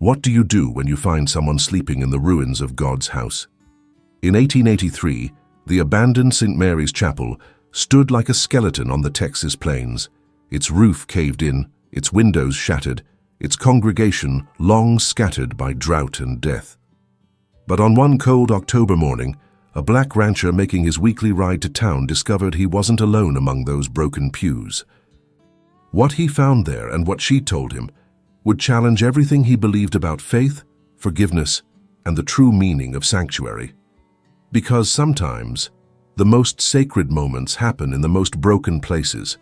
What do you do when you find someone sleeping in the ruins of God's house? In 1883, the abandoned St. Mary's Chapel stood like a skeleton on the Texas plains, its roof caved in, its windows shattered, its congregation long scattered by drought and death. But on one cold October morning, a black rancher making his weekly ride to town discovered he wasn't alone among those broken pews. What he found there and what she told him would challenge everything he believed about faith, forgiveness, and the true meaning of sanctuary. Because sometimes, the most sacred moments happen in the most broken places,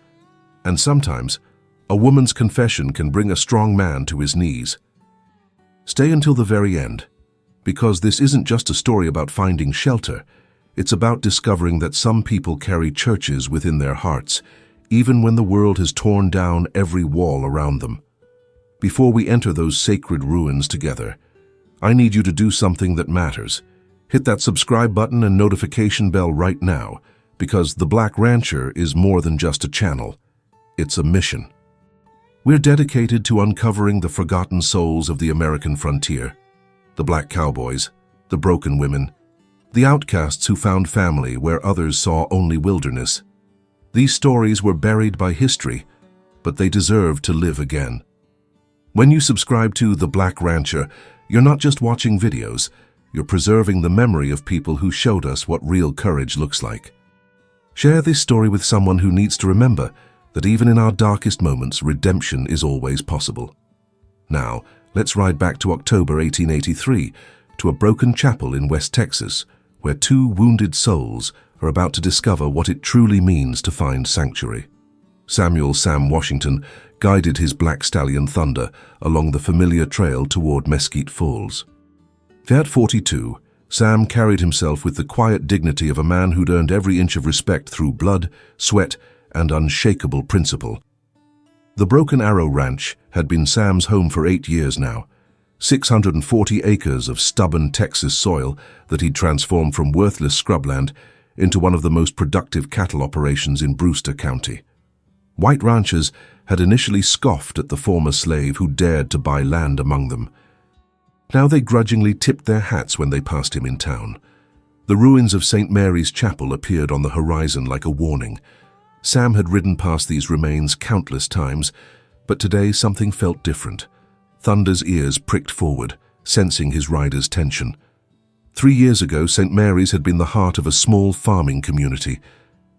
and sometimes, a woman's confession can bring a strong man to his knees. Stay until the very end, because this isn't just a story about finding shelter, it's about discovering that some people carry churches within their hearts, even when the world has torn down every wall around them. Before we enter those sacred ruins together, I need you to do something that matters. Hit that subscribe button and notification bell right now, because The Black Rancher is more than just a channel. It's a mission. We're dedicated to uncovering the forgotten souls of the American frontier, the black cowboys, the broken women, the outcasts who found family where others saw only wilderness. These stories were buried by history, but they deserve to live again. When you subscribe to The Black Rancher, you're not just watching videos, you're preserving the memory of people who showed us what real courage looks like. Share this story with someone who needs to remember that even in our darkest moments, redemption is always possible. Now, let's ride back to October 1883, to a broken chapel in West Texas, where two wounded souls are about to discover what it truly means to find sanctuary. Samuel "Sam" Washington guided his black stallion Thunder along the familiar trail toward Mesquite Falls. At 42, Sam carried himself with the quiet dignity of a man who'd earned every inch of respect through blood, sweat, and unshakable principle. The Broken Arrow Ranch had been Sam's home for 8 years now, 640 acres of stubborn Texas soil that he'd transformed from worthless scrubland into one of the most productive cattle operations in Brewster County. White ranchers had initially scoffed at the former slave who dared to buy land among them. Now they grudgingly tipped their hats when they passed him in town. The ruins of St. Mary's Chapel appeared on the horizon like a warning. Sam had ridden past these remains countless times, but today something felt different. Thunder's ears pricked forward, sensing his rider's tension. 3 years ago, St. Mary's had been the heart of a small farming community.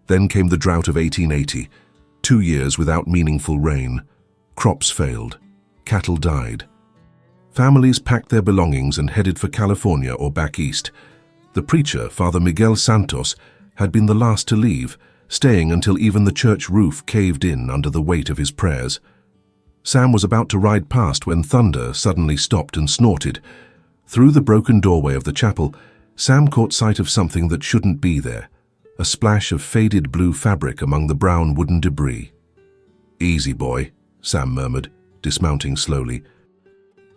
Then came the drought of 1880, 2 years without meaningful rain. Crops failed. Cattle died. Families packed their belongings and headed for California or back east. The preacher, Father Miguel Santos, had been the last to leave, staying until even the church roof caved in under the weight of his prayers. Sam was about to ride past when Thunder suddenly stopped and snorted. Through the broken doorway of the chapel, Sam caught sight of something that shouldn't be there, a splash of faded blue fabric among the brown wooden debris. "Easy, boy," Sam murmured, dismounting slowly.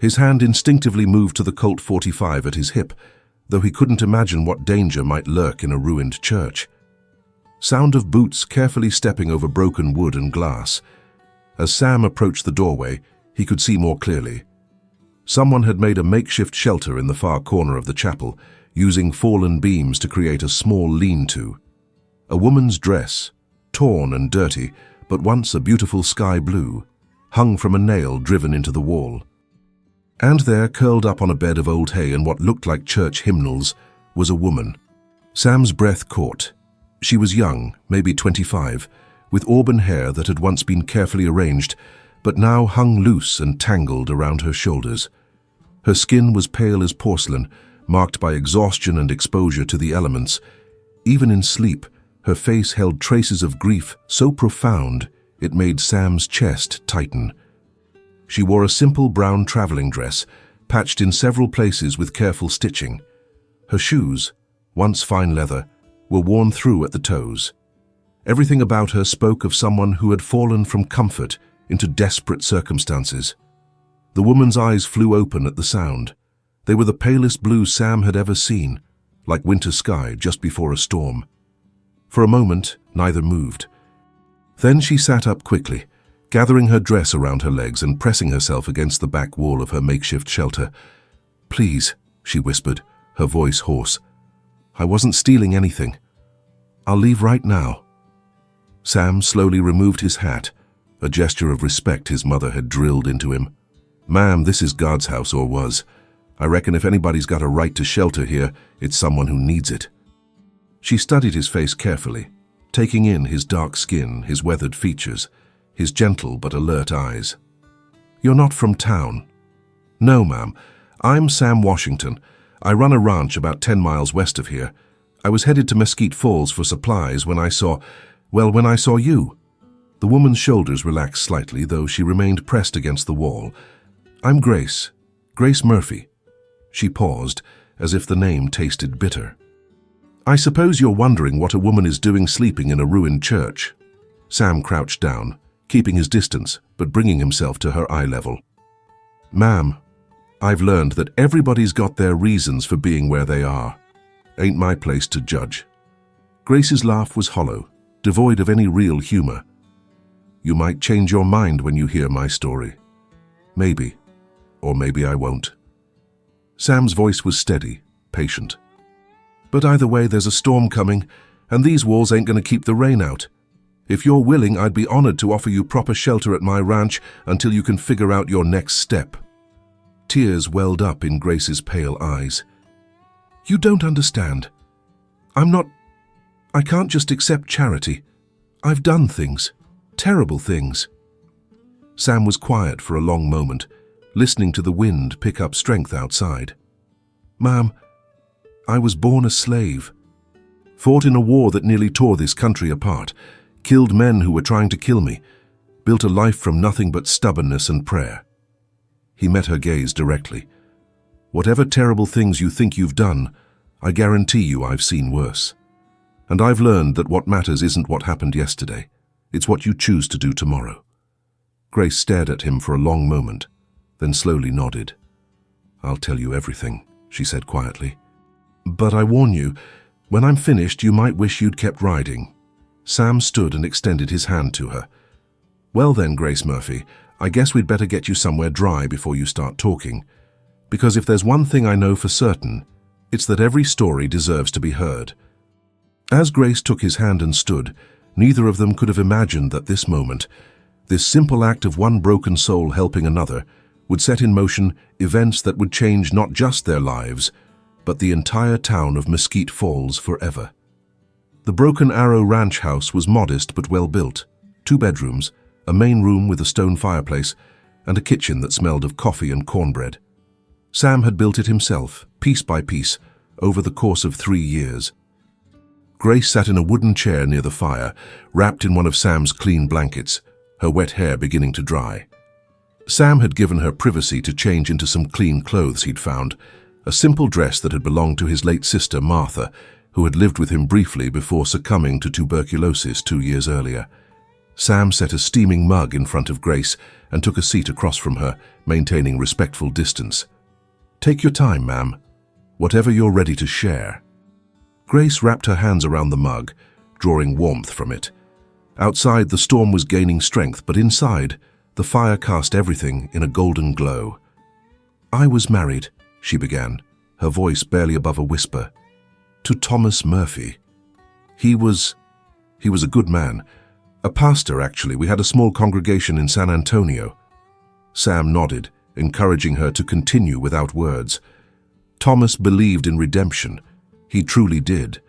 His hand instinctively moved to the Colt 45 at his hip, though he couldn't imagine what danger might lurk in a ruined church. Sound of boots carefully stepping over broken wood and glass. As Sam approached the doorway, he could see more clearly. Someone had made a makeshift shelter in the far corner of the chapel, using fallen beams to create a small lean-to. A woman's dress, torn and dirty, but once a beautiful sky blue, hung from a nail driven into the wall. And there, curled up on a bed of old hay and what looked like church hymnals, was a woman. Sam's breath caught. She was young, maybe 25, with auburn hair that had once been carefully arranged, but now hung loose and tangled around her shoulders. Her skin was pale as porcelain, marked by exhaustion and exposure to the elements. Even in sleep, her face held traces of grief so profound it made Sam's chest tighten. She wore a simple brown traveling dress, patched in several places with careful stitching. Her shoes, once fine leather, were worn through at the toes. Everything about her spoke of someone who had fallen from comfort into desperate circumstances. The woman's eyes flew open at the sound. They were the palest blue Sam had ever seen, like winter sky just before a storm. For a moment, neither moved. Then she sat up quickly, gathering her dress around her legs and pressing herself against the back wall of her makeshift shelter. "Please," she whispered, her voice hoarse. "I wasn't stealing anything. I'll leave right now." Sam slowly removed his hat, a gesture of respect his mother had drilled into him. "Ma'am, this is God's house, or was. I reckon if anybody's got a right to shelter here, it's someone who needs it." She studied his face carefully, taking in his dark skin, his weathered features, his gentle but alert eyes. "You're not from town?" "No, ma'am. I'm Sam Washington. I run a ranch about 10 miles west of here. I was headed to Mesquite Falls for supplies when I saw you." The woman's shoulders relaxed slightly, though she remained pressed against the wall. "I'm Grace Murphy." She paused, as if the name tasted bitter. "I suppose you're wondering what a woman is doing sleeping in a ruined church." Sam crouched down, keeping his distance, but bringing himself to her eye level. "Ma'am, I've learned that everybody's got their reasons for being where they are. Ain't my place to judge." Grace's laugh was hollow, devoid of any real humor. "You might change your mind when you hear my story. Maybe, or maybe I won't." Sam's voice was steady, patient. "But either way, there's a storm coming, and these walls ain't going to keep the rain out. If you're willing, I'd be honored to offer you proper shelter at my ranch until you can figure out your next step." Tears welled up in Grace's pale eyes. "You don't understand. I can't just accept charity. I've done things, terrible things." Sam was quiet for a long moment, listening to the wind pick up strength outside. "Ma'am, I was born a slave. Fought in a war that nearly tore this country apart, killed men who were trying to kill me, built a life from nothing but stubbornness and prayer." He met her gaze directly. "Whatever terrible things you think you've done, I guarantee you I've seen worse. And I've learned that what matters isn't what happened yesterday, it's what you choose to do tomorrow." Grace stared at him for a long moment, then slowly nodded. "I'll tell you everything," she said quietly. "But I warn you, when I'm finished, you might wish you'd kept riding." Sam stood and extended his hand to her. "Well then, Grace Murphy, I guess we'd better get you somewhere dry before you start talking. Because if there's one thing I know for certain, it's that every story deserves to be heard." As Grace took his hand and stood, neither of them could have imagined that this moment, this simple act of one broken soul helping another, would set in motion events that would change not just their lives, but the entire town of Mesquite Falls forever. The Broken Arrow Ranch house was modest but well built. 2 bedrooms, a main room with a stone fireplace, and a kitchen that smelled of coffee and cornbread. Sam had built it himself, piece by piece, over the course of 3 years. Grace sat in a wooden chair near the fire, wrapped in one of Sam's clean blankets, her wet hair beginning to dry. Sam had given her privacy to change into some clean clothes he'd found, a simple dress that had belonged to his late sister Martha, who had lived with him briefly before succumbing to tuberculosis 2 years earlier. Sam set a steaming mug in front of Grace and took a seat across from her, maintaining respectful distance. "Take your time, ma'am. Whatever you're ready to share." Grace wrapped her hands around the mug, drawing warmth from it. Outside, the storm was gaining strength, but inside, the fire cast everything in a golden glow. "I was married," she began, her voice barely above a whisper, "to Thomas Murphy. He was a good man. A pastor, actually. We had a small congregation in San Antonio." Sam nodded, encouraging her to continue without words. Thomas believed in redemption. He truly did.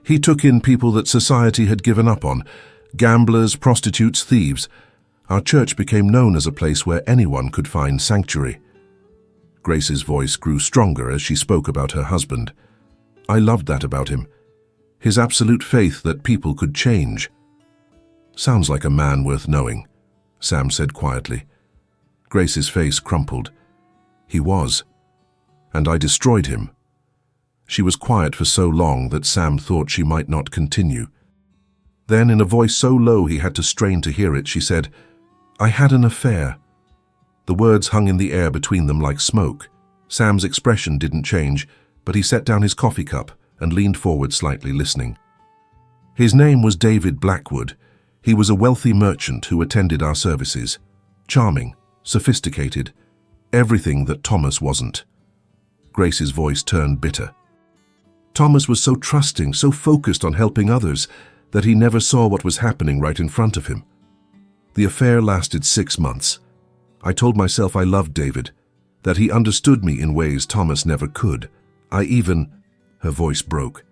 He took in people that society had given up on, gamblers, prostitutes, thieves. Our church became known as a place where anyone could find sanctuary. Grace's voice grew stronger as she spoke about her husband. "I loved that about him. His absolute faith that people could change." "Sounds like a man worth knowing," Sam said quietly. Grace's face crumpled. "He was. And I destroyed him." She was quiet for so long that Sam thought she might not continue. Then, in a voice so low he had to strain to hear it, she said, "I had an affair." The words hung in the air between them like smoke. Sam's expression didn't change, but he set down his coffee cup and leaned forward slightly, listening. "His name was David Blackwood. He was a wealthy merchant who attended our services. Charming, sophisticated, everything that Thomas wasn't. Grace's voice turned bitter. Thomas was so trusting, so focused on helping others, that he never saw what was happening right in front of him. The affair lasted 6 months. I told myself I loved David, that he understood me in ways Thomas never could. Her voice broke.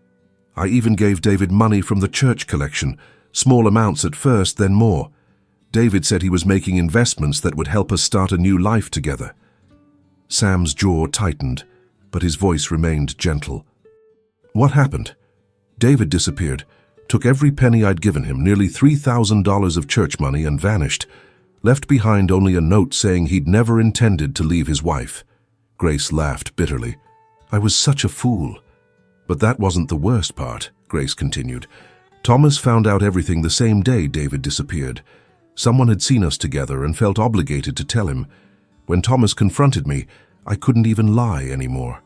I even gave David money from the church collection, small amounts at first, then more. David said he was making investments that would help us start a new life together. Sam's jaw tightened, but his voice remained gentle. What happened? David disappeared, took every penny I'd given him, nearly $3,000 of church money, and vanished, left behind only a note saying he'd never intended to leave his wife. Grace laughed bitterly. I was such a fool. But that wasn't the worst part, Grace continued. Thomas found out everything the same day David disappeared. Someone had seen us together and felt obligated to tell him. When Thomas confronted me, I couldn't even lie anymore.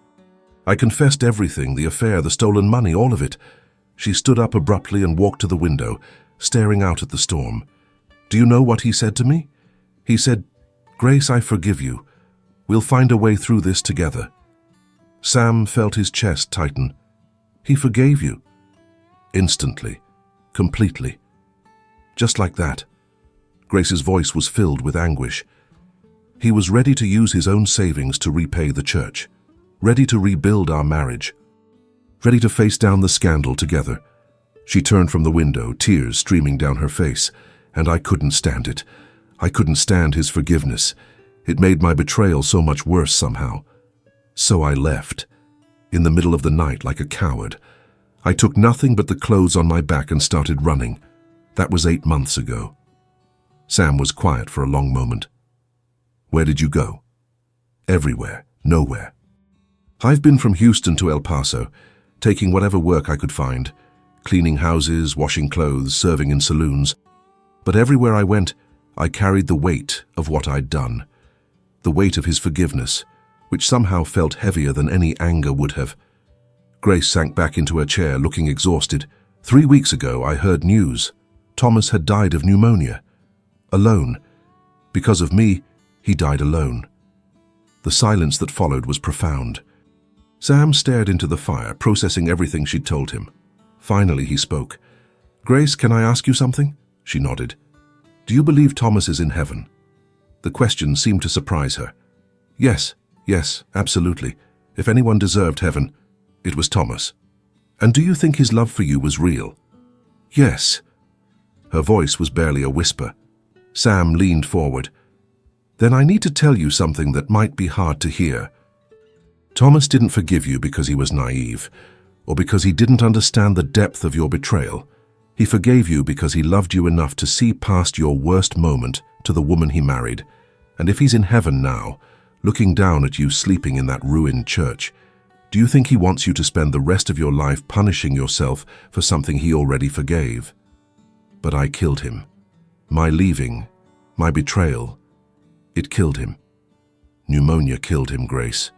I confessed everything, the affair, the stolen money, all of it. She stood up abruptly and walked to the window, staring out at the storm. Do you know what he said to me? He said, Grace, I forgive you. We'll find a way through this together. Sam felt his chest tighten. He forgave you. Instantly. Completely. Just like that. Grace's voice was filled with anguish. He was ready to use his own savings to repay the church, ready to rebuild our marriage, ready to face down the scandal together. She turned from the window, tears streaming down her face, and I couldn't stand it. I couldn't stand his forgiveness. It made my betrayal so much worse somehow. So I left, in the middle of the night like a coward. I took nothing but the clothes on my back and started running. That was 8 months ago. Sam was quiet for a long moment. Where did you go? Everywhere, nowhere. I've been from Houston to El Paso, taking whatever work I could find, cleaning houses, washing clothes, serving in saloons. But everywhere I went, I carried the weight of what I'd done, the weight of his forgiveness, which somehow felt heavier than any anger would have. Grace sank back into her chair, looking exhausted. 3 weeks ago, I heard news. Thomas had died of pneumonia. Alone. Because of me, he died alone. The silence that followed was profound. Sam stared into the fire, processing everything she'd told him. Finally, he spoke. Grace, can I ask you something? She nodded. Do you believe Thomas is in heaven? The question seemed to surprise her. Yes, absolutely. If anyone deserved heaven, it was Thomas. And do you think his love for you was real? Yes. Her voice was barely a whisper. Sam leaned forward. Then I need to tell you something that might be hard to hear. Thomas didn't forgive you because he was naive, or because he didn't understand the depth of your betrayal. He forgave you because he loved you enough to see past your worst moment to the woman he married. And if he's in heaven now, looking down at you sleeping in that ruined church, do you think he wants you to spend the rest of your life punishing yourself for something he already forgave? But I killed him. My leaving, my betrayal, it killed him. Pneumonia killed him, Grace.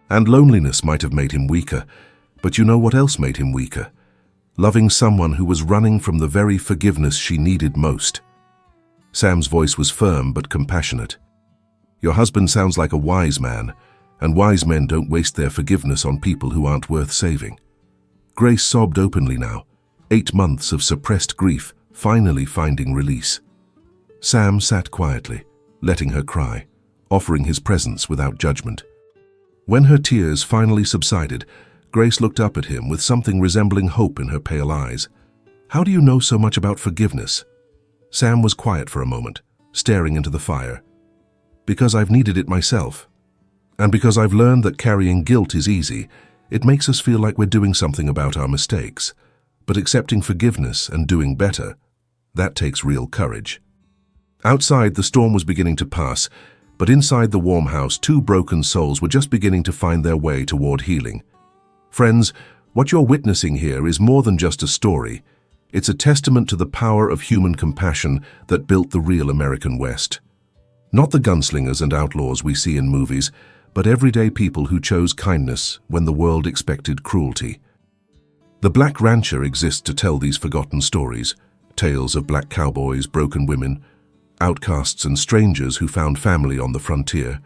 And loneliness might have made him weaker, but you know what else made him weaker? Loving someone who was running from the very forgiveness she needed most. Sam's voice was firm but compassionate. Your husband sounds like a wise man, and wise men don't waste their forgiveness on people who aren't worth saving. Grace sobbed openly now, 8 months of suppressed grief finally finding release. Sam sat quietly, letting her cry, offering his presence without judgment. When her tears finally subsided, Grace looked up at him with something resembling hope in her pale eyes. How do you know so much about forgiveness? Sam was quiet for a moment, staring into the fire. Because I've needed it myself. And because I've learned that carrying guilt is easy, it makes us feel like we're doing something about our mistakes. But accepting forgiveness and doing better, that takes real courage. Outside, the storm was beginning to pass, but inside the warm house, 2 broken souls were just beginning to find their way toward healing. Friends, what you're witnessing here is more than just a story. It's a testament to the power of human compassion that built the real American West. Not the gunslingers and outlaws we see in movies, but everyday people who chose kindness when the world expected cruelty. The Black Rancher exists to tell these forgotten stories, Tales of black cowboys, broken women, outcasts and strangers who found family on the frontier.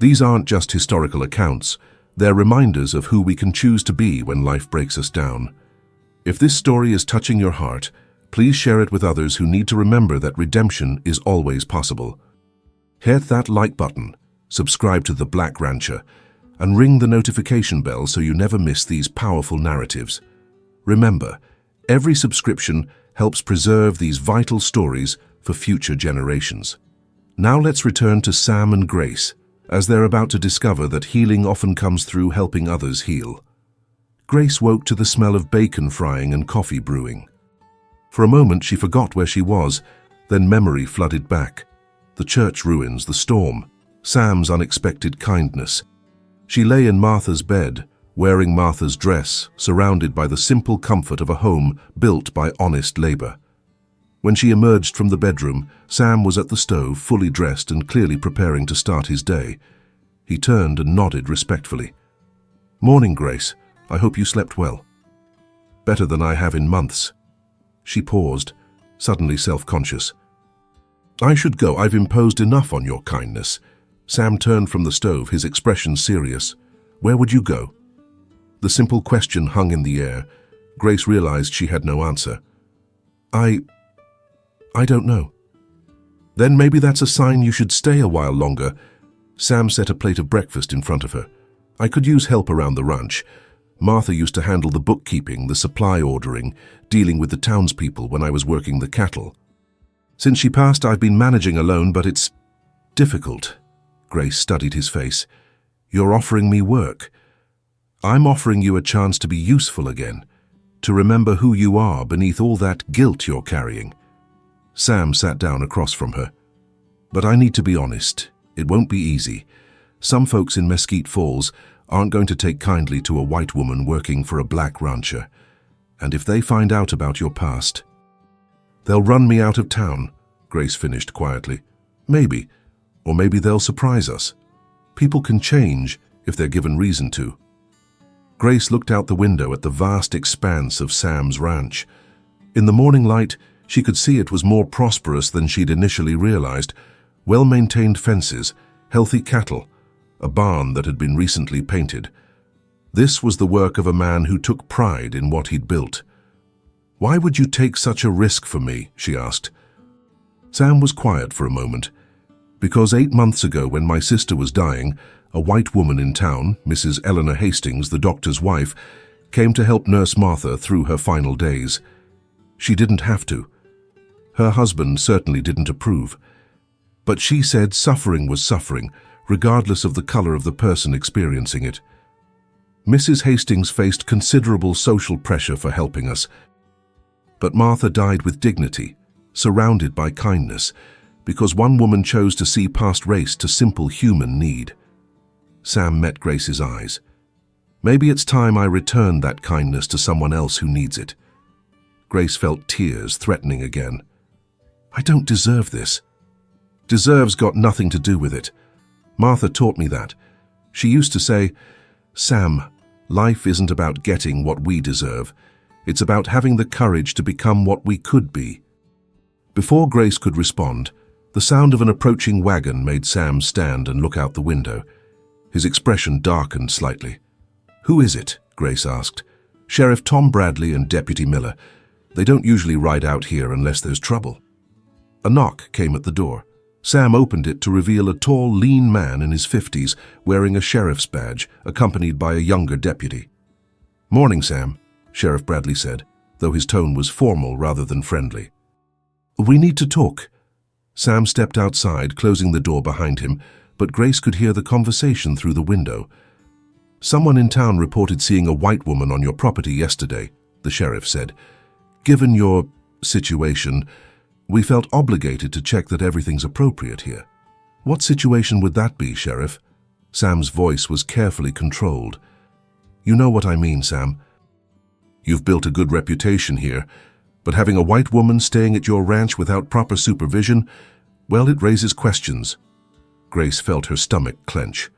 These aren't just historical accounts, they're reminders of who we can choose to be when life breaks us down. If this story is touching your heart, please share it with others who need to remember that redemption is always possible. Hit that like button, subscribe to The Black Rancher, and ring the notification bell so you never miss these powerful narratives. Remember, every subscription helps preserve these vital stories for future generations. Now let's return to Sam and Grace, as they're about to discover that healing often comes through helping others heal. Grace woke to the smell of bacon frying and coffee brewing. For a moment she forgot where she was, then memory flooded back. The church ruins, the storm, Sam's unexpected kindness. She lay in Martha's bed, wearing Martha's dress, surrounded by the simple comfort of a home built by honest labor. When she emerged from the bedroom, Sam was at the stove, fully dressed and clearly preparing to start his day. He turned and nodded respectfully. "Morning, Grace. I hope you slept well." "Better than I have in months." She paused, suddenly self-conscious. "I should go. I've imposed enough on your kindness." Sam turned from the stove, his expression serious. "Where would you go?" The simple question hung in the air. Grace realized she had no answer. I don't know." "Then maybe that's a sign you should stay a while longer." Sam set a plate of breakfast in front of her. "I could use help around the ranch. Martha used to handle the bookkeeping, the supply ordering, dealing with the townspeople when I was working the cattle. Since she passed, I've been managing alone, but it's difficult." Grace studied his face. "You're offering me work. I'm offering you a chance to be useful again, to remember who you are beneath all that guilt you're carrying." Sam sat down across from her. "But I need to be honest. It won't be easy. Some folks in Mesquite Falls aren't going to take kindly to a white woman working for a black rancher. And if they find out about your past, they'll run me out of town," Grace finished quietly. "Maybe. Or maybe they'll surprise us. People can change if they're given reason to." Grace looked out the window at the vast expanse of Sam's ranch. In the morning light, she could see it was more prosperous than she'd initially realized. Well-maintained fences, healthy cattle, a barn that had been recently painted. This was the work of a man who took pride in what he'd built. "Why would you take such a risk for me?" she asked. Sam was quiet for a moment. "Because 8 months ago, when my sister was dying, a white woman in town, Mrs. Eleanor Hastings, the doctor's wife, came to help nurse Martha through her final days. She didn't have to. Her husband certainly didn't approve. But she said suffering was suffering, regardless of the color of the person experiencing it. Mrs. Hastings faced considerable social pressure for helping us. But Martha died with dignity, surrounded by kindness, because one woman chose to see past race to simple human need." Sam met Grace's eyes. "Maybe it's time I returned that kindness to someone else who needs it." Grace felt tears threatening again. "I don't deserve this." "Deserve's got nothing to do with it. Martha taught me that. She used to say, 'Sam, life isn't about getting what we deserve. It's about having the courage to become what we could be.'" Before Grace could respond, the sound of an approaching wagon made Sam stand and look out the window. His expression darkened slightly. "Who is it?" Grace asked. "Sheriff Tom Bradley and Deputy Miller. They don't usually ride out here unless there's trouble." A knock came at the door. Sam opened it to reveal a tall, lean man in his 50s, wearing a sheriff's badge, accompanied by a younger deputy. "Morning, Sam," Sheriff Bradley said, though his tone was formal rather than friendly. "We need to talk." Sam stepped outside, closing the door behind him, but Grace could hear the conversation through the window. "Someone in town reported seeing a white woman on your property yesterday," the sheriff said. "Given your situation, we felt obligated to check that everything's appropriate here." "What situation would that be, Sheriff?" Sam's voice was carefully controlled. "You know what I mean, Sam. You've built a good reputation here, but having a white woman staying at your ranch without proper supervision, well, it raises questions." Grace felt her stomach clench.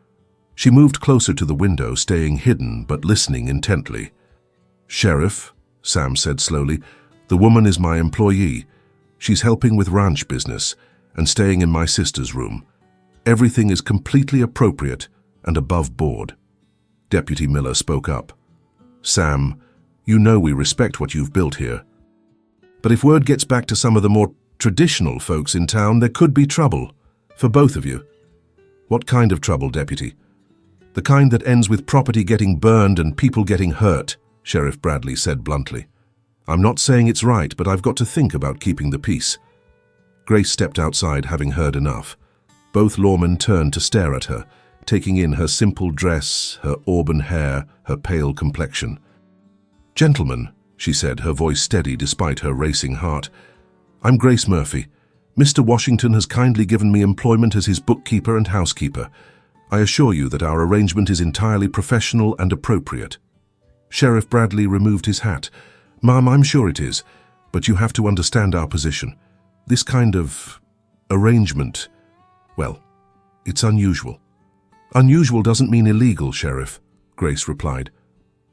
She moved closer to the window, staying hidden but listening intently. "Sheriff," Sam said slowly, The woman is my employee. She's helping with ranch business and staying in my sister's room. Everything is completely appropriate and above board." Deputy Miller spoke up. "Sam, you know we respect what you've built here. But if word gets back to some of the more traditional folks in town, there could be trouble for both of you." "What kind of trouble, Deputy?" "The kind that ends with property getting burned and people getting hurt," Sheriff Bradley said bluntly. "I'm not saying it's right, but I've got to think about keeping the peace." Grace stepped outside, having heard enough. Both lawmen turned to stare at her, taking in her simple dress, her auburn hair, her pale complexion. "Gentlemen," she said, her voice steady despite her racing heart, "I'm Grace Murphy. Mr. Washington has kindly given me employment as his bookkeeper and housekeeper. I assure you that our arrangement is entirely professional and appropriate." Sheriff Bradley removed his hat. "Ma'am, I'm sure it is, but you have to understand our position. This kind of arrangement, well, it's unusual." "Unusual doesn't mean illegal, Sheriff," Grace replied.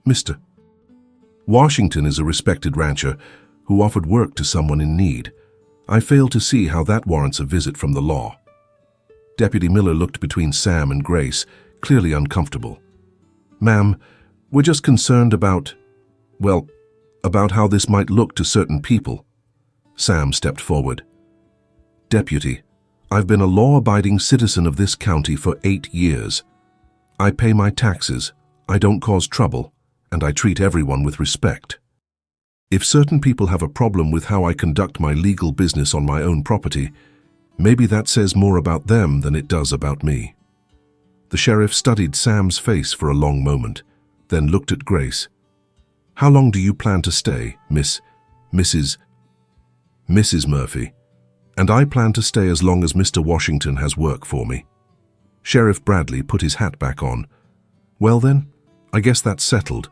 "Mr. Washington is a respected rancher who offered work to someone in need. I fail to see how that warrants a visit from the law." Deputy Miller looked between Sam and Grace, clearly uncomfortable. "Ma'am, we're just concerned about how this might look to certain people." Sam stepped forward. "Deputy, I've been a law-abiding citizen of this county for 8 years. I pay my taxes, I don't cause trouble, and I treat everyone with respect. If certain people have a problem with how I conduct my legal business on my own property, maybe that says more about them than it does about me." The sheriff studied Sam's face for a long moment, then looked at Grace. "How long do you plan to stay, Mrs. Murphy?" "And I plan to stay as long as Mr. Washington has work for me." Sheriff Bradley put his hat back on. "Well then, I guess that's settled,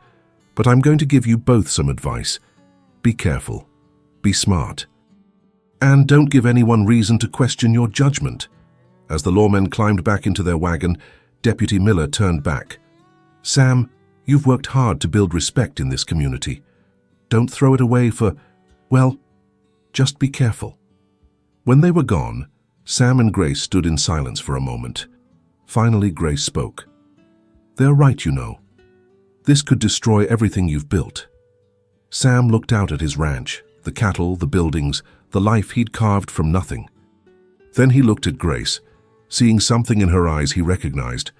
but I'm going to give you both some advice. Be careful, be smart, and don't give anyone reason to question your judgment." As the lawmen climbed back into their wagon, Deputy Miller turned back. "Sam, you've worked hard to build respect in this community. Don't throw it away for, well, just be careful." When they were gone, Sam and Grace stood in silence for a moment. Finally, Grace spoke. "They're right, you know. This could destroy everything you've built." Sam looked out at his ranch, the cattle, the buildings, the life he'd carved from nothing. Then he looked at Grace, seeing something in her eyes he recognized,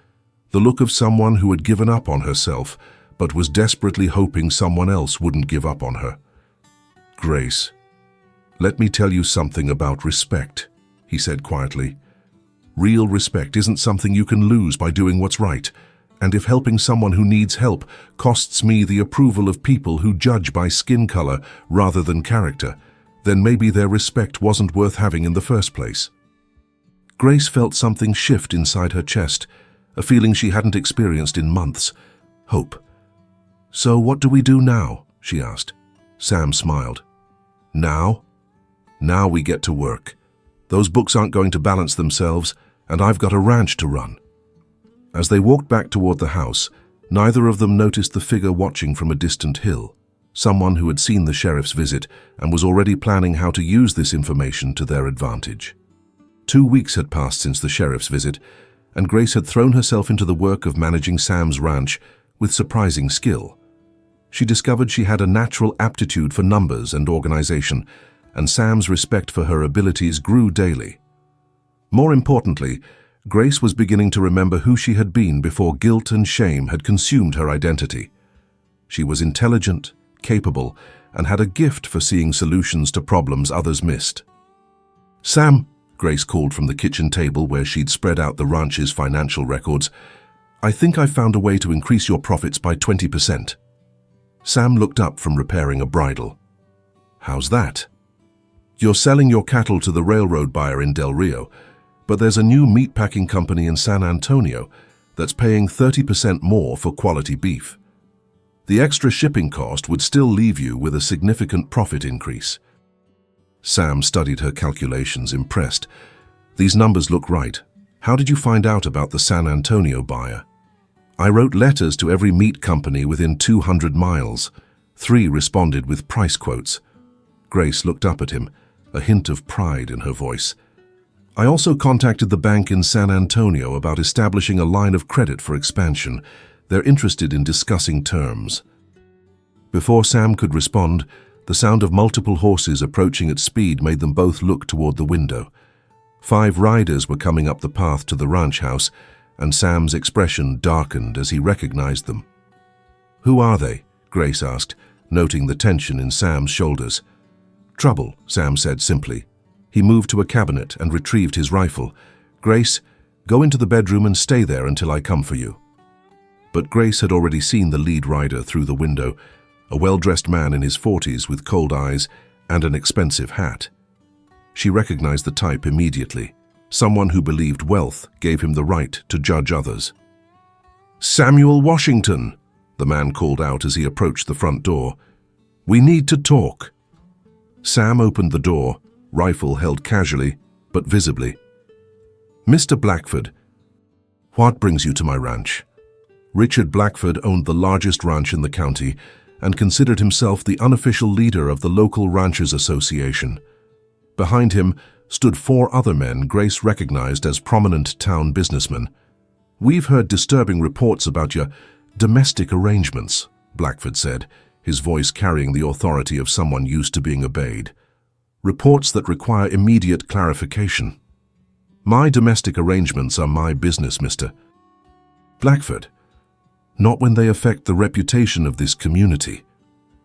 the look of someone who had given up on herself, but was desperately hoping someone else wouldn't give up on her. "Grace, let me tell you something about respect," he said quietly. "Real respect isn't something you can lose by doing what's right. And if helping someone who needs help costs me the approval of people who judge by skin color rather than character, then maybe their respect wasn't worth having in the first place." Grace felt something shift inside her chest, a feeling she hadn't experienced in months. Hope. "So what do we do now?" she asked. Sam smiled. "Now? Now we get to work. Those books aren't going to balance themselves, and I've got a ranch to run." As they walked back toward the house, neither of them noticed the figure watching from a distant hill, someone who had seen the sheriff's visit and was already planning how to use this information to their advantage. 2 weeks had passed since the sheriff's visit, and Grace had thrown herself into the work of managing Sam's ranch with surprising skill. She discovered she had a natural aptitude for numbers and organization, and Sam's respect for her abilities grew daily. More importantly, Grace was beginning to remember who she had been before guilt and shame had consumed her identity. She was intelligent, capable, and had a gift for seeing solutions to problems others missed. "Sam," Grace called from the kitchen table where she'd spread out the ranch's financial records, "I think I've found a way to increase your profits by 20%. Sam looked up from repairing a bridle. "How's that?" "You're selling your cattle to the railroad buyer in Del Rio, but there's a new meatpacking company in San Antonio that's paying 30% more for quality beef. The extra shipping cost would still leave you with a significant profit increase." Sam studied her calculations, impressed. "These numbers look right. How did you find out about the San Antonio buyer?" "I wrote letters to every meat company within 200 miles. 3 responded with price quotes. Grace looked up at him, a hint of pride in her voice. I also contacted the bank in San Antonio about establishing a line of credit for expansion. They're interested in discussing terms. Before Sam could respond, the sound of multiple horses approaching at speed made them both look toward the window. 5 riders were coming up the path to the ranch house, and Sam's expression darkened as he recognized them. "Who are they?" Grace asked, noting the tension in Sam's shoulders. "Trouble," Sam said simply. He moved to a cabinet and retrieved his rifle. "Grace, go into the bedroom and stay there until I come for you." But Grace had already seen the lead rider through the window, a well-dressed man in his 40s with cold eyes and an expensive hat. She recognized the type immediately, someone who believed wealth gave him the right to judge others. "Samuel Washington," the man called out as he approached the front door. "We need to talk." Sam opened the door, rifle held casually, but visibly. "Mr. Blackford, what brings you to my ranch?" Richard Blackford owned the largest ranch in the county and considered himself the unofficial leader of the local Ranchers Association. Behind him stood 4 other men Grace recognized as prominent town businessmen. "We've heard disturbing reports about your domestic arrangements," Blackford said, his voice carrying the authority of someone used to being obeyed. "Reports that require immediate clarification." "My domestic arrangements are my business, Mr. Blackford. Not when they affect the reputation of this community."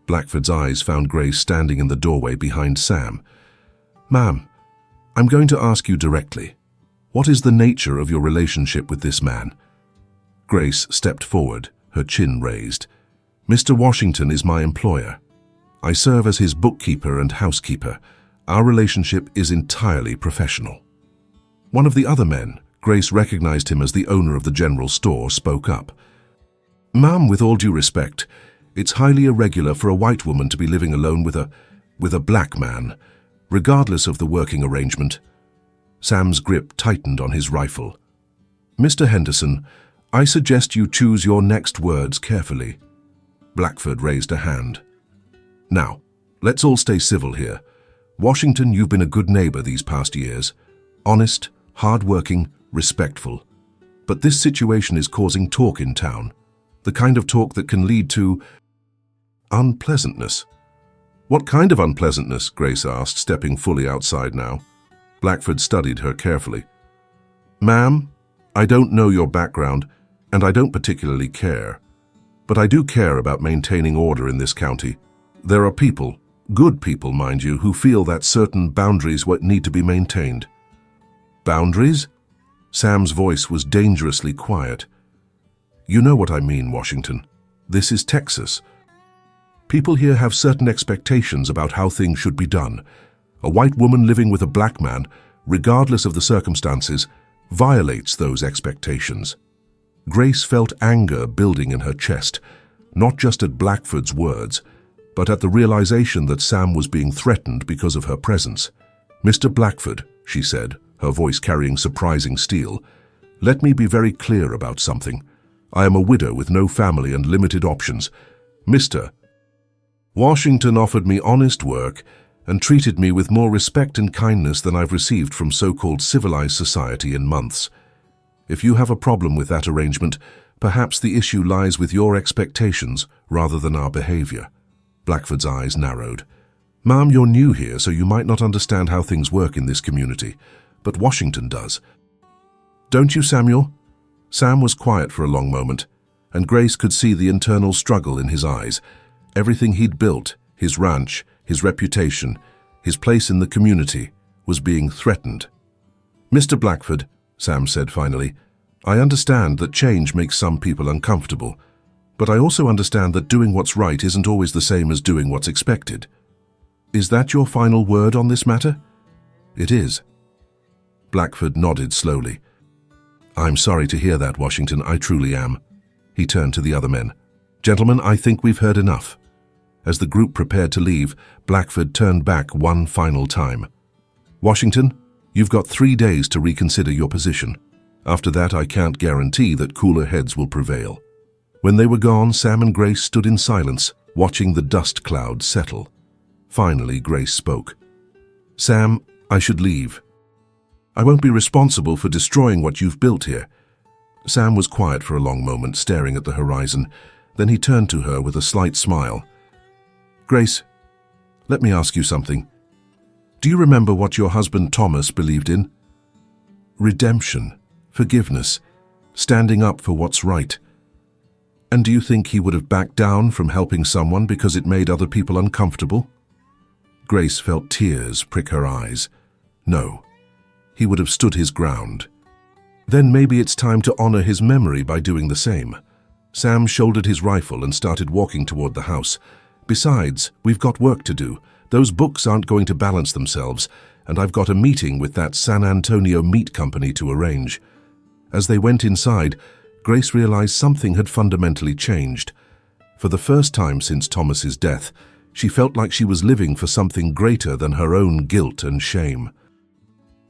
Blackford's eyes found Grace standing in the doorway behind Sam. "Ma'am, I'm going to ask you directly. What is the nature of your relationship with this man?" Grace stepped forward, her chin raised. "Mr. Washington is my employer. I serve as his bookkeeper and housekeeper. Our relationship is entirely professional." One of the other men, Grace recognized him as the owner of the general store, spoke up. "Ma'am, with all due respect, it's highly irregular for a white woman to be living alone with a black man, regardless of the working arrangement." Sam's grip tightened on his rifle. "Mr. Henderson, I suggest you choose your next words carefully." Blackford raised a hand. "Now, let's all stay civil here. Washington, you've been a good neighbor these past years. Honest, hard-working, respectful. But this situation is causing talk in town. The kind of talk that can lead to unpleasantness." "What kind of unpleasantness?" Grace asked, stepping fully outside now. Blackford studied her carefully. "Ma'am, I don't know your background, and I don't particularly care. But I do care about maintaining order in this county. There are people, good people, mind you, who feel that certain boundaries need to be maintained." "Boundaries?" Sam's voice was dangerously quiet. "You know what I mean, Washington. This is Texas. People here have certain expectations about how things should be done. A white woman living with a black man, regardless of the circumstances, violates those expectations." Grace felt anger building in her chest, not just at Blackford's words, but at the realization that Sam was being threatened because of her presence. "Mr. Blackford," she said, her voice carrying surprising steel, "let me be very clear about something. I am a widow with no family and limited options. Mr. Washington offered me honest work and treated me with more respect and kindness than I've received from so-called civilized society in months. If you have a problem with that arrangement, perhaps the issue lies with your expectations rather than our behavior." Blackford's eyes narrowed. "Ma'am, you're new here, so you might not understand how things work in this community, but Washington does. Don't you, Samuel?" Sam was quiet for a long moment, and Grace could see the internal struggle in his eyes. Everything he'd built, his ranch, his reputation, his place in the community, was being threatened. "Mr. Blackford," Sam said finally, "I understand that change makes some people uncomfortable, but I also understand that doing what's right isn't always the same as doing what's expected. Is that your final word on this matter?" "It is." Blackford nodded slowly. "I'm sorry to hear that, Washington. I truly am." He turned to the other men. "Gentlemen, I think we've heard enough." As the group prepared to leave, Blackford turned back one final time. "Washington, you've got 3 days to reconsider your position. After that, I can't guarantee that cooler heads will prevail." When they were gone, Sam and Grace stood in silence, watching the dust cloud settle. Finally, Grace spoke. "Sam, I should leave. I won't be responsible for destroying what you've built here." Sam was quiet for a long moment, staring at the horizon. Then he turned to her with a slight smile. "Grace, let me ask you something. Do you remember what your husband Thomas believed in? Redemption, forgiveness, standing up for what's right. And do you think he would have backed down from helping someone because it made other people uncomfortable?" Grace felt tears prick her eyes. No, he would have stood his ground. Then maybe it's time to honor his memory by doing the same. Sam shouldered his rifle and started walking toward the house. "Besides, we've got work to do. Those books aren't going to balance themselves, and I've got a meeting with that San Antonio meat company to arrange." As they went inside, Grace realized something had fundamentally changed. For the first time since Thomas's death, she felt like she was living for something greater than her own guilt and shame.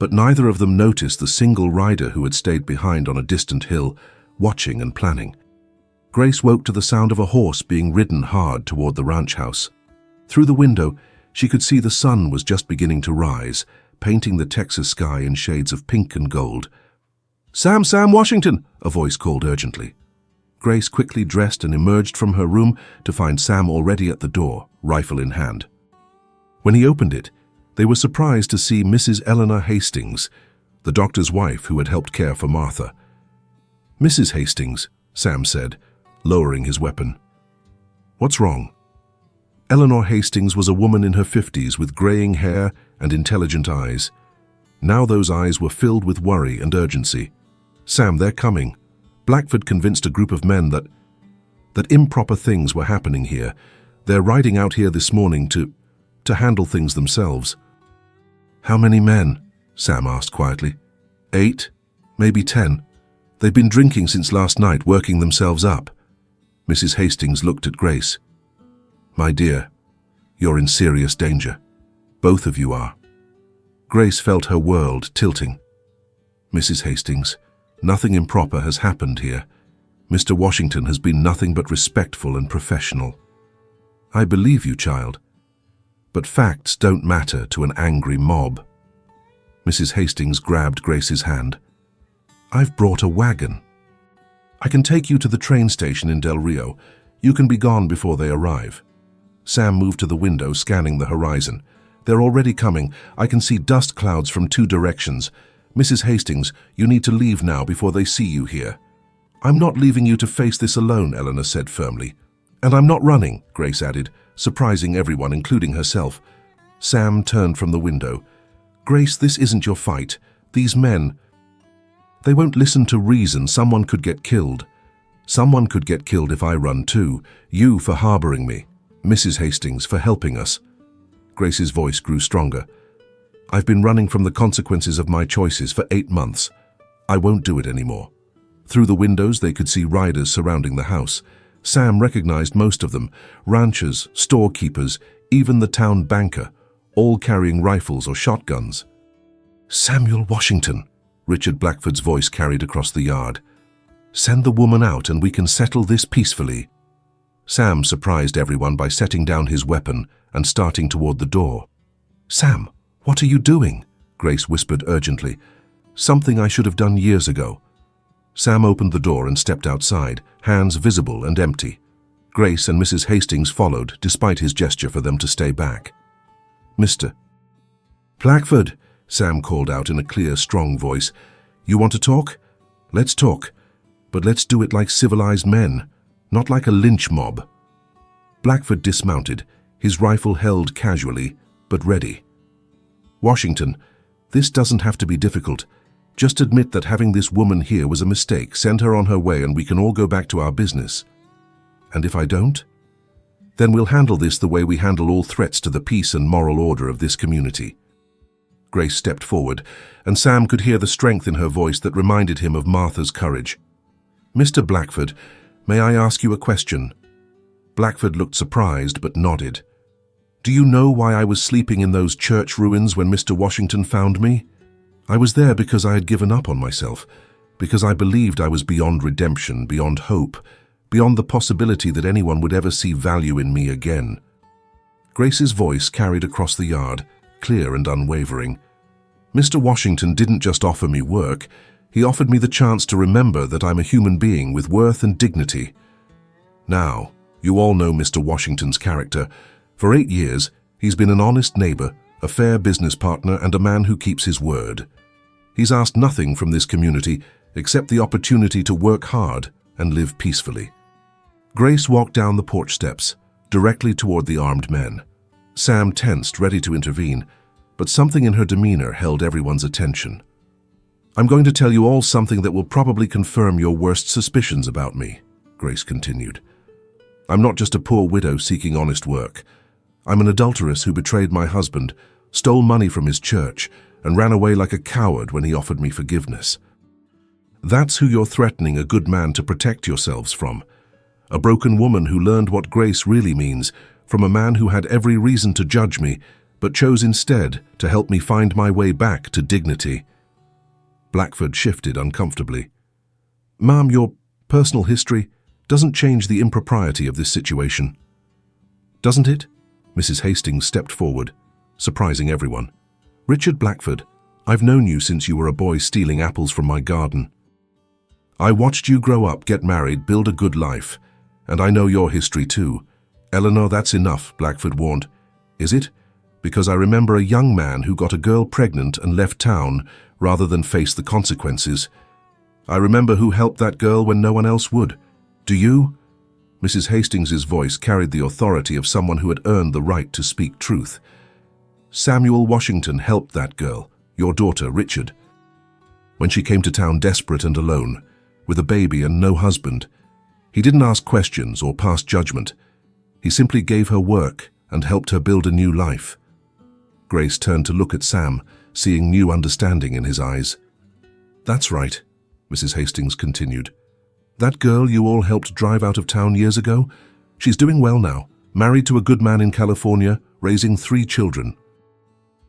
But neither of them noticed the single rider who had stayed behind on a distant hill, watching and planning. Grace woke to the sound of a horse being ridden hard toward the ranch house. Through the window, she could see the sun was just beginning to rise, painting the Texas sky in shades of pink and gold. "Sam Washington!" a voice called urgently. Grace quickly dressed and emerged from her room to find Sam already at the door, rifle in hand. When he opened it, they were surprised to see Mrs. Eleanor Hastings, the doctor's wife who had helped care for Martha. "Mrs. Hastings," Sam said, lowering his weapon. "What's wrong?" Eleanor Hastings was a woman in her 50s with graying hair and intelligent eyes. Now those eyes were filled with worry and urgency. "Sam, they're coming. Blackford convinced a group of men that improper things were happening here. They're riding out here this morning to handle things themselves." "How many men?" Sam asked quietly. 8, maybe 10. They've been drinking since last night, working themselves up." Mrs. Hastings looked at Grace. "My dear, you're in serious danger. Both of you are." Grace felt her world tilting. "Mrs. Hastings, nothing improper has happened here. Mr. Washington has been nothing but respectful and professional." "I believe you, child. But facts don't matter to an angry mob." Mrs. Hastings grabbed Grace's hand. "I've brought a wagon. I can take you to the train station in Del Rio. You can be gone before they arrive." Sam moved to the window, scanning the horizon. "They're already coming. I can see dust clouds from 2 directions. Mrs. Hastings, you need to leave now before they see you here." "I'm not leaving you to face this alone," Eleanor said firmly. "And I'm not running," Grace added, surprising everyone, including herself. Sam turned from the window. "Grace, this isn't your fight. These men, they won't listen to reason. Someone could get killed. Someone could get killed if I run too. You for harboring me. Mrs. Hastings for helping us." Grace's voice grew stronger. "I've been running from the consequences of my choices for 8 months. I won't do it anymore." Through the windows, they could see riders surrounding the house. Sam recognized most of them, ranchers, storekeepers, even the town banker, all carrying rifles or shotguns. "Samuel Washington," Richard Blackford's voice carried across the yard. "Send the woman out and we can settle this peacefully." Sam surprised everyone by setting down his weapon and starting toward the door. "Sam, what are you doing?" Grace whispered urgently. "Something I should have done years ago." Sam opened the door and stepped outside, hands visible and empty. Grace and Mrs. Hastings followed, despite his gesture for them to stay back. "Mr. Blackford," Sam called out in a clear, strong voice. "You want to talk? Let's talk. But let's do it like civilized men, not like a lynch mob." Blackford dismounted, his rifle held casually, but ready. "Washington, this doesn't have to be difficult. Just admit that having this woman here was a mistake, send her on her way, and we can all go back to our business. And if I don't? Then we'll handle this the way we handle all threats to the peace and moral order of this community." Grace stepped forward, and Sam could hear the strength in her voice that reminded him of Martha's courage. "Mr. Blackford, may I ask you a question?" Blackford looked surprised but nodded. "Do you know why I was sleeping in those church ruins when Mr. Washington found me? I was there because I had given up on myself, because I believed I was beyond redemption, beyond hope, beyond the possibility that anyone would ever see value in me again." Grace's voice carried across the yard, clear and unwavering. Mr. Washington didn't just offer me work, he offered me the chance to remember that I'm a human being with worth and dignity. Now, you all know Mr. Washington's character. For 8 years, he's been an honest neighbor, a fair business partner, and a man who keeps his word. He's asked nothing from this community except the opportunity to work hard and live peacefully. Grace walked down the porch steps, directly toward the armed men. Sam tensed, ready to intervene, but something in her demeanor held everyone's attention. "I'm going to tell you all something that will probably confirm your worst suspicions about me," Grace continued. "I'm not just a poor widow seeking honest work. I'm an adulteress who betrayed my husband, stole money from his church, and ran away like a coward when he offered me forgiveness. That's who you're threatening a good man to protect yourselves from. A broken woman who learned what grace really means from a man who had every reason to judge me, but chose instead to help me find my way back to dignity." Blackford shifted uncomfortably. "Ma'am, your personal history doesn't change the impropriety of this situation." "Doesn't it?" Mrs. Hastings stepped forward, surprising everyone. "Richard Blackford, I've known you since you were a boy stealing apples from my garden. I watched you grow up, get married, build a good life, and I know your history too." "Eleanor, that's enough," Blackford warned. "Is it? Because I remember a young man who got a girl pregnant and left town rather than face the consequences. I remember who helped that girl when no one else would. Do you?" Mrs. Hastings's voice carried the authority of someone who had earned the right to speak truth. "Samuel Washington helped that girl, your daughter, Richard. When she came to town desperate and alone, with a baby and no husband, he didn't ask questions or pass judgment. He simply gave her work and helped her build a new life." Grace turned to look at Sam, seeing new understanding in his eyes. "That's right," Mrs. Hastings continued. "That girl you all helped drive out of town years ago, she's doing well now, married to a good man in California, raising 3 children.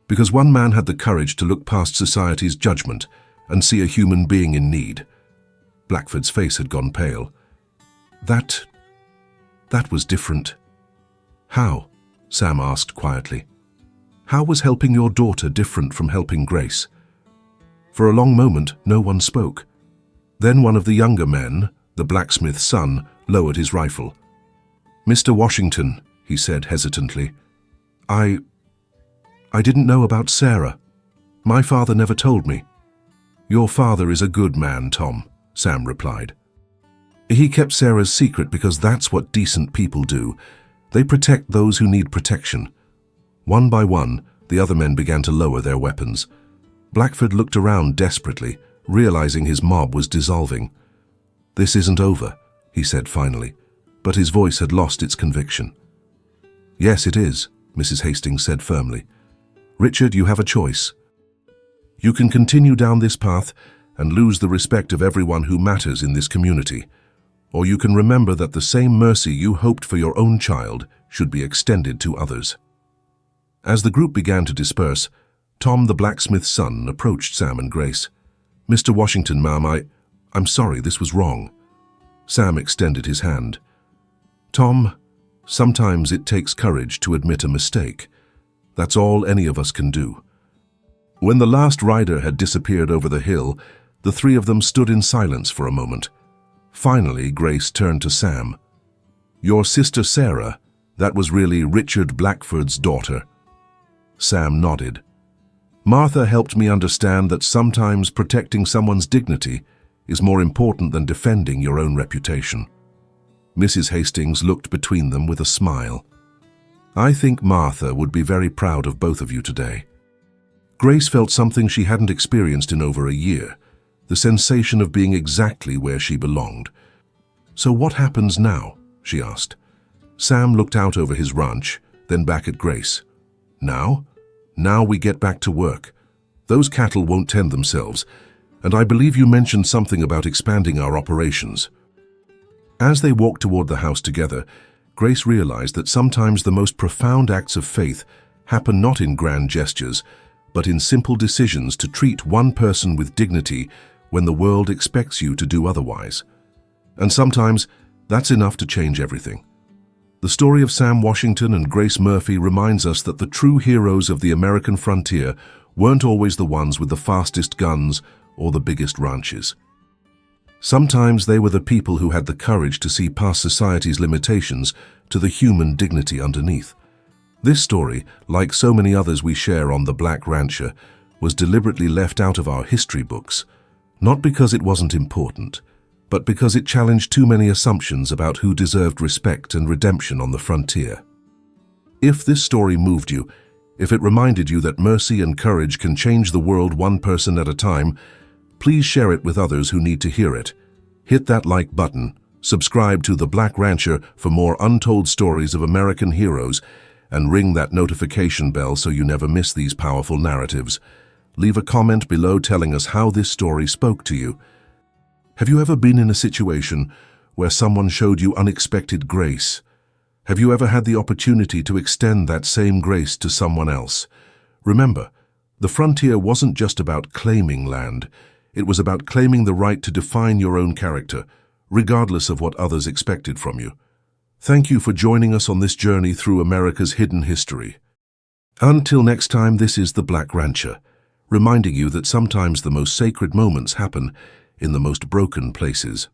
Because one man had the courage to look past society's judgment and see a human being in need." Blackford's face had gone pale. That was different." "How?" Sam asked quietly. "How was helping your daughter different from helping Grace?" For a long moment, no one spoke. Then one of the younger men, the blacksmith's son, lowered his rifle. "Mr. Washington," he said hesitantly, I didn't know about Sarah. My father never told me." "Your father is a good man, Tom," Sam replied. "He kept Sarah's secret because that's what decent people do. They protect those who need protection." One by one, the other men began to lower their weapons. Blackford looked around desperately, realizing his mob was dissolving. "This isn't over," he said finally, but his voice had lost its conviction. "Yes, it is," Mrs. Hastings said firmly. "Richard, you have a choice. You can continue down this path and lose the respect of everyone who matters in this community, or you can remember that the same mercy you hoped for your own child should be extended to others." As the group began to disperse, Tom, the blacksmith's son, approached Sam and Grace. "Mr. Washington, ma'am, I'm sorry, this was wrong." Sam extended his hand. "Tom, sometimes it takes courage to admit a mistake. That's all any of us can do." When the last rider had disappeared over the hill, the 3 of them stood in silence for a moment. Finally, Grace turned to Sam. "Your sister Sarah, that was really Richard Blackford's daughter?" Sam nodded. "Martha helped me understand that sometimes protecting someone's dignity is more important than defending your own reputation." Mrs. Hastings looked between them with a smile. "I think Martha would be very proud of both of you today." Grace felt something she hadn't experienced in over a year, the sensation of being exactly where she belonged. "So what happens now?" she asked. Sam looked out over his ranch, then back at Grace. "Now? Now we get back to work. Those cattle won't tend themselves, and I believe you mentioned something about expanding our operations." As they walked toward the house together, Grace realized that sometimes the most profound acts of faith happen not in grand gestures, but in simple decisions to treat one person with dignity when the world expects you to do otherwise. And sometimes that's enough to change everything. The story of Sam Washington and Grace Murphy reminds us that the true heroes of the American frontier weren't always the ones with the fastest guns or the biggest ranches. Sometimes they were the people who had the courage to see past society's limitations to the human dignity underneath. This story, like so many others we share on The Black Rancher, was deliberately left out of our history books, not because it wasn't important, but because it challenged too many assumptions about who deserved respect and redemption on the frontier. If this story moved you, if it reminded you that mercy and courage can change the world one person at a time, please share it with others who need to hear it. Hit that like button, subscribe to The Black Rancher for more untold stories of American heroes, and ring that notification bell so you never miss these powerful narratives. Leave a comment below telling us how this story spoke to you. Have you ever been in a situation where someone showed you unexpected grace? Have you ever had the opportunity to extend that same grace to someone else? Remember, the frontier wasn't just about claiming land. It was about claiming the right to define your own character, regardless of what others expected from you. Thank you for joining us on this journey through America's hidden history. Until next time, this is The Black Rancher, reminding you that sometimes the most sacred moments happen in the most broken places.